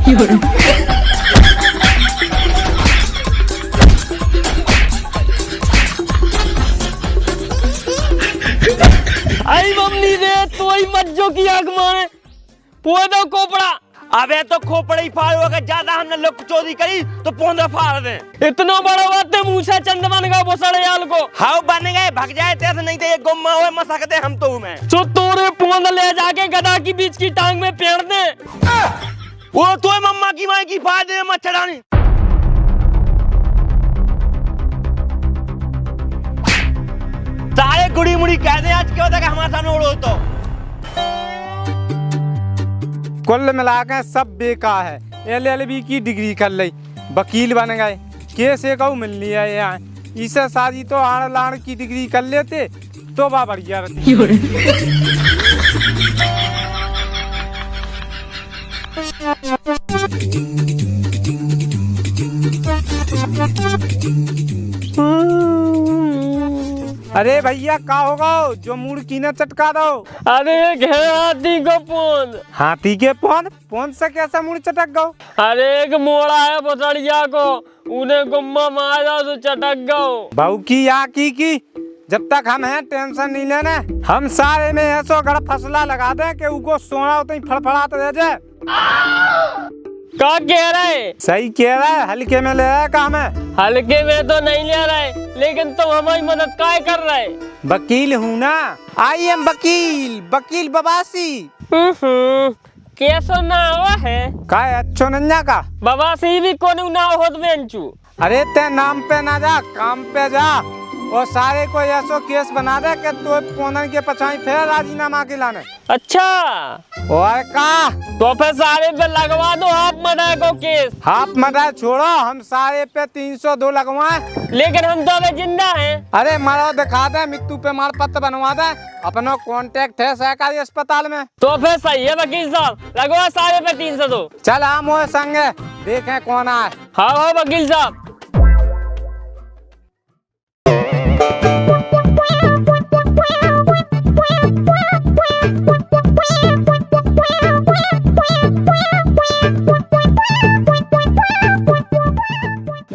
आई mummy दे तो ही मज्जो की आग मारे पोदो कोपड़ा। अबे तो खोपड़े ही फाड़ होगा, ज्यादा हमने लोग चोरी करी तो पोंदा फाड़ दे। इतना बड़ा बात है मूसा चंद बन गया बोसड़े याल को। हाउ बन गए, भग जाए तेरे, नहीं तो ये गुम्मा हुए मसकते हम तो मैं। तो तोरे पोंद ले जाके गधा की बीच की टांग में पेड़ दे। वो तो मम्मा की माँ की फायदे में मच्छरानी। सारे गुड़ी मुड़ी कह दे आज क्यों तक हमारे सामने उड़ो तो। कुल मिलाकर सब बेकार है। LLB की डिग्री कर ली, वकील बन गए, केस एक मिलनी है यहाँ। इसे शादी तो आड़ लाड़ की डिग्री कर लेते तो बा बढ़िया रहती। अरे भैया का होगा जो मूड की न चटका दो। अरे एक है हाथी को पोंद। हाथी के पोंद? पोंद से कैसा मूड चटक गो? अरे एक मोड़ा है बोसड़िया को, उन्हें गुम्मा मारा तो चटक गो। बहू की या की जब तक हम हैं टेंशन नहीं लेना। हम सारे में ऐसो गड़ फसला लगा दें कि उनको सोना उतना ही फड़फड़ात रह जाए। क्या कह रहे? सही कह रहा है, हल्के में ले रहा काम है। हल्के में तो नहीं ले रहे, लेकिन तुम हमारी मदद काय कर रहे? वकील हूँ ना, आई एम वकील, वकील बबासी। कैसो ना हुआ है? का अच्छो नन्या का बबासी भी कोने ना होत बेंचू। अरे ते नाम पे ना जा, काम पे जा और सारे को ऐसो केस बना दे कि तो पोनन के पछाई फिर राजीनामा के लाने। अच्छा और का तो फिर सारे पे लगवा दो हाफ मर्डर को केस। हाफ मर्डर छोड़ो, हम सारे पे 302 लगवाए। लेकिन हम तो अभी जिंदा हैं। अरे मरो दिखा दे, मृत्यु पे मार पत्र बनवा दे, अपना कांटेक्ट है सरकारी अस्पताल में। तो फिर सही है वकील साहब, लगवा सारे पे 302। चल हम वो संगे देखें कौन आए। हाँ वकील साहब।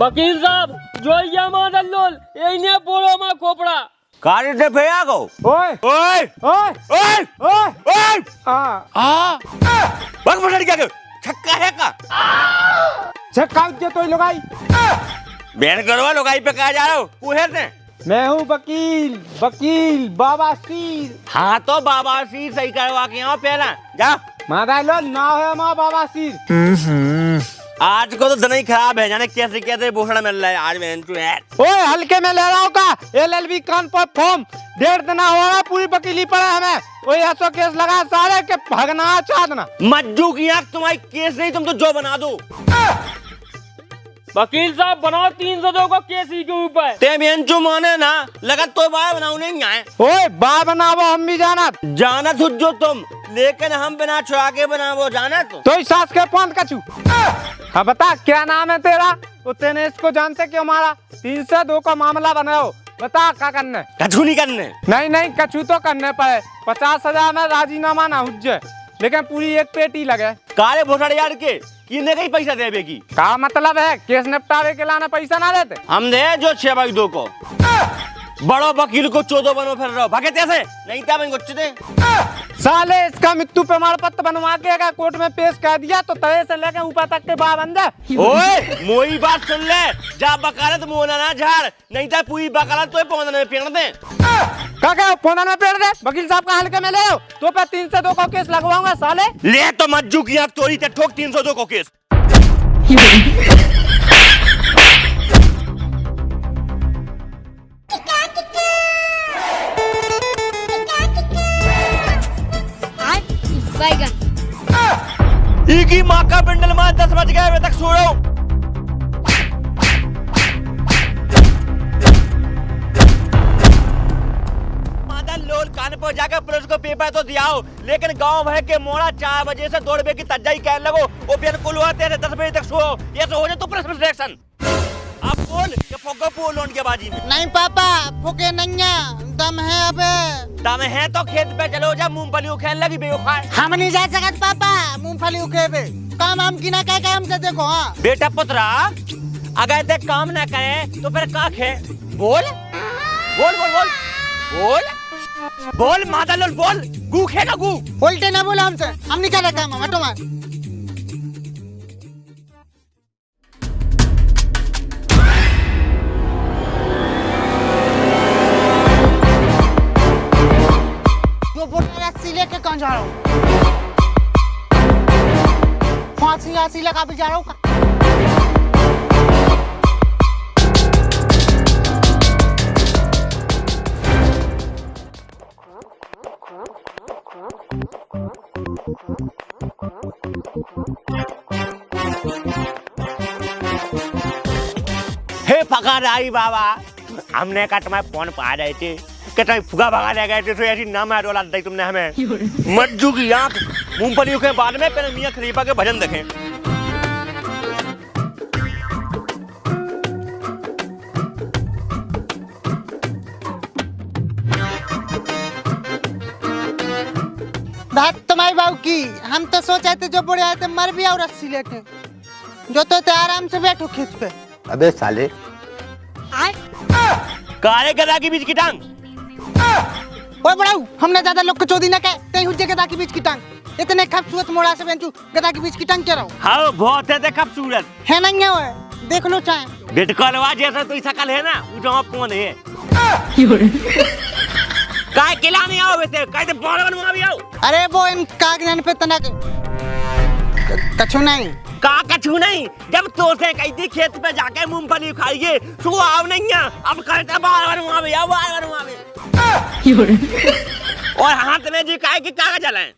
वकील साहब जो ये मादल लोल यही ने पोरो मा खोपड़ा कारे से भैया को। ओए ओए ओए ओए ओए ओए आ भग मर क्या छक्का है का छक्का दे तो लगाई बैन करवा लोगाई पे कहा जा रहा हो उहेर ने। मैं हूँ वकील, वकील बाबा सीर। हाँ तो बाबा सी सही करवा के आओ पहला जा। मादा लो ना है माँ बाबा सीर। आज को तो दिन ही खराब है, जाने कैसे कैसे भूषण मिल रहा है आज में। ओए हल्के में ले रहा हूँ का LLB कान पर फॉर्म 1.5 दिन हो रहा, पूरी वकीली पड़ा हमें। ओए ऐसा केस लगा सारे के भगना चादना। मज्जू की आंख तुम्हारी केस नहीं, तुम तो जो बना दो। वकील साहब बनाओ 302 को केस ही के ऊपर। ते बेंचो माने ना लगा तो बाय बनाऊ नहीं आए। ओए बा बनावो हम भी जाना तुझ जो तुम, लेकिन हम बिना छुआ के बनावो जाना तो सास के पांच कछू। हाँ बता क्या नाम है तेरा? तो तेने इसको जानते क्यों मारा? 302 का मामला बनाओ, बता क्या करने? कछू नहीं करने। नहीं कछू तो करने पड़े। 50,000 में राजीनामा ना हुज्जे, लेकिन पूरी एक पेटी लगे। काले भोसड़ यार के किने का ही पैसा देवे की का मतलब है? केस निपटावे के लाना पैसा ना देते हम दे जो 6/2 को। बड़ो वकील को 14 बनो फिर रहो भागे कैसे नहीं था मैं कुछ दे। साले इसका मृत्यु प्रमाण पत्र बनवा के अगर कोर्ट में पेश कर दिया तो तय से लेकर ऊपर तक के बाहर बन जाए। ओए मोई बात सुन ले, जा वकालत मोना ना झाड़, नहीं था पूरी वकालत तो पौधे में पेड़ दे। क्या पौधे में पेड़ दे? वकील साहब का हल्के में ले लो तो पे 302 को केस लगवाऊंगा साले। ले तो मज्जू की आंख तोड़ी ठोक 302 को केस। की माँ का बंडल मार 10 बज गए, मैं तक सो रहा हूँ। लोल कान पर जाकर पुलिस को पेपर तो दिया हो, लेकिन गांव भर के मोड़ा 4 बजे से दौड़ बे की तज्जाई कहने लगो वो बिल्कुल हुआ 10 बजे तक सो, ये तो हो जाए तो पुलिस में सिलेक्शन। अब बोल फोगो पो लोन के बाजी में। नहीं पापा फूके नहीं है, दम है अबे। दम है तो खेत पे चलो, जब मूंगफली उखेल लगी बेवफा। हम नहीं जा सकत पापा मूंगफली उखेबे, काम हम की ना कह के हमसे देखो। हाँ बेटा पुत्रा, अगर ते काम ना करे तो फिर का खे? बोल बोल बोल बोल बोल बोल माता लोल बोल, गू खेगा गू। उल्टे ना बोला हमसे, हम नहीं कर रहे काम, हटो मार। जो बोल रस्सी लेके कहाँ जा रहा हूँ? फांसी लगा भी जा रहा हूँ। हे फकार आई बाबा, हमने कहा तुम्हारे फोन पा रहे थे कि तुम्हें फुगा भगा ले गए थे, तो ऐसी नाम है डोला दी तुमने हमें। मज्जू की आंख मूंगफली के बाद में पहले मियां खलीफा के भजन देखें। बात तुम्हारी बाबू की, हम तो सोचे थे जो बुढ़े आए थे मर भी और रस्सी लेके, जो तो आराम से बैठो खेत पे। अबे साले काले गधा के बीच की टांग। ओए बड़ाऊ, हमने ज्यादा लोग को चोदी ना कहे, कहीं हुज्जे गधा के बीच की टांग। इतने खूबसूरत मोड़ा से बेंचू गधा के बीच की टांग क्या रहो? हाँ बहुत है खूबसूरत है नहीं है वो, देख लो चाहे। बिटकॉलवा जैसा तो शकल है ना, वो जो कौन है? काय किला नहीं आओ वैसे, काय तो बाल बनवा भी आओ। अरे वो इन कागजान पे तना कछु नहीं। का कछु नहीं, जब तो से कही थी खेत पे जाके मूंगफली खाइए, तो आओ नहीं है। अब करता बाल बनवा भी आओ, बाल बनवा भी। और हाथ में जी काय की कागज चलाएं।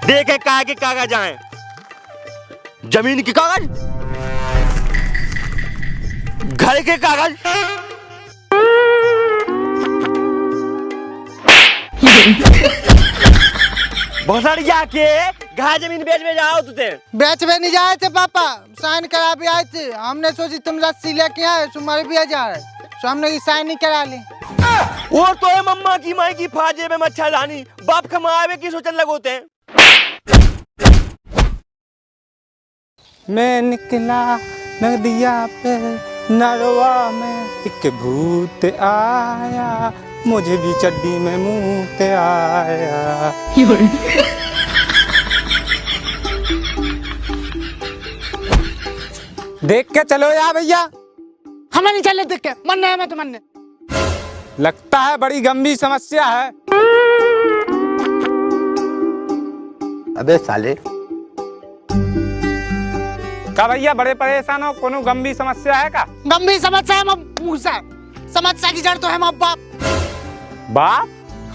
देखे काय के कागज आए, जमीन के कागज, घर के कागज। भोसड़िया के घर जमीन बेच में जाओ तुझे। बेच में नहीं जाए थे पापा, साइन करा भी आए थे। हमने सोची तुम रस्सी लेके आए, तुम्हारे भी आ जा रहे, तो हमने साइन नहीं करा ली। वो तो है मम्मा की माई की फाजे में मच्छरदानी, बाप कमावे की सोचन लगोते हैं। मैं निकला नदिया पे नरवा में, एक भूत आया, मुझे भी चड्डी में मुँह ते आया। देख के चलो यार भैया। हमें नहीं चले देख के, मरने हमें तो मरने। लगता है बड़ी गंभीर समस्या है। अबे साले का भैया बड़े परेशान हो, कोनो गंभीर समस्या है का? गंभीर समस्या है मूसा, समस्या की जड़ तो है बाप। बाप?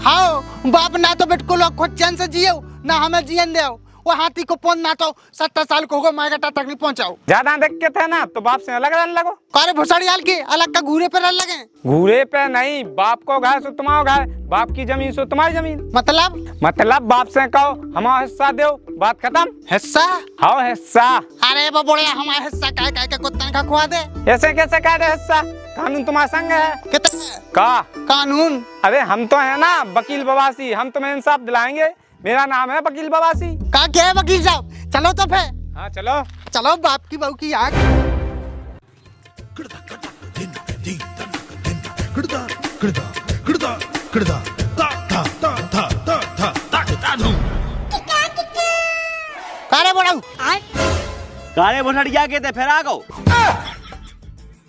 हाँ बाप ना तो बेट को लोग खुद चैन से जियो, ना हमें जियन दे। वो हाथी को पौन ना तो 70 साल को होगा मायगटा तक नहीं पहुंचाओ। ज्यादा देख के थे ना तो बाप से अलग रहने लगो। कारे भुसड़ियाल के अलग का घूरे पे रह लगे। घूरे पे नहीं, बाप को घाय सो तुम्हारा घाय, बाप की जमीन सो तुम्हारी जमीन। मतलब बाप से कहो हमारा हिस्सा दो, बात खत्म। हिस्सा? हाँ हिस्सा। अरे वो बोले हमारा हिस्सा काय काय के कुत्ता का खुआ दे। ऐसे कैसे कह दे हिस्सा? कानून तुम्हारा संग है। कितना का कानून? अरे हम तो है ना वकील बवासी, हम तुम्हें इंसाफ दिलाएंगे। मेरा नाम है वकील बवासी। का क्या है वकील साहब? चलो तो फिर। हाँ चलो चलो बाप की बहू की आग। कारे बड़ाऊ काले भोसड़िया के थे फिर आ गो।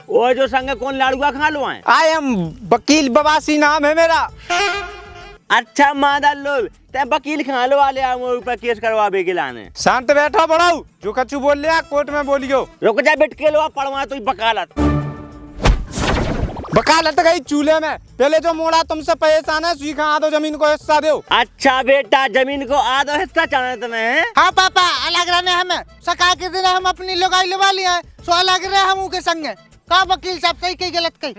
वो जो संग कौन लाड़ुआ खा लो है? आई एम वकील बवासी नाम है मेरा। अच्छा मादा लोग ते वकील खा लो वाले ऊपर केस करवावे के लाने। शांत बैठो बड़ाऊ, जो कछु बोल लिया कोर्ट में बोलियो। रुक जा बैठ के लो पढ़वा तो वकालत। वकालत गई चूल्हे में। पहले जो मोड़ा तुमसे परेशान है सीखा आधो जमीन को हिस्सा दो। अच्छा बेटा जमीन को आधो हिस्सा चाहे तुम्हें? हाँ पापा अलग रहने हमें सका के दिन हम अपनी लगाई लगा लिया है, सो अलग रहे हम के संग। का वकील साहब सही कही गलत कही?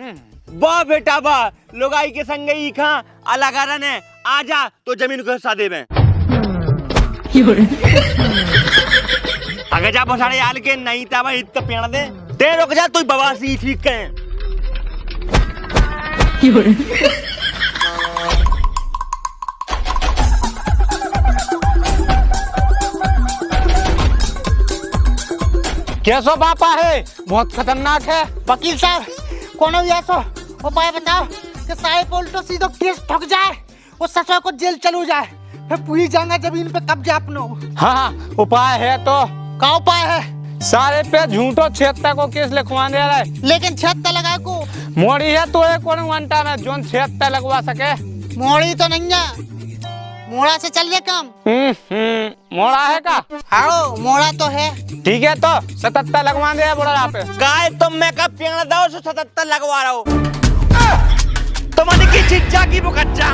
वाह बेटा वाह, लोगाई के संग ही खा अलग रहने आ जा तो जमीन को हिस्सा देवे। अगर जा बसाड़े आल के नहीं था भाई इतना पेड़ दे ते रुक जा तू बवासी ठीक है। कैसो पापा है, बहुत खतरनाक है। वकील साहब कोनो भी ऐसा उपाय बताओ कि साहेब उल्टो सीधो केस ठक जाए और ससुर को जेल चलो जाए, फिर पूरी जाना जमीन पे कब्जा अपनो। हाँ उपाय है तो का उपाय है? सारे पे झूठो 76 को केस लिखवा दे रहा है। लेकिन 76 लगा को मोड़ी है तो एक घंटा में जोन 76 लगवा सके। मोड़ी तो नहीं है, मोड़ा से चल काम। मोड़ा है का? हाँ मोड़ा तो है। ठीक है तो 77 लगवा दे बुढ़ा यहाँ पे। गाय तुम मैं का पेड़ दो 77 लगवा रहा हूँ। तुम्हारी की चिच्चा की बुकच्चा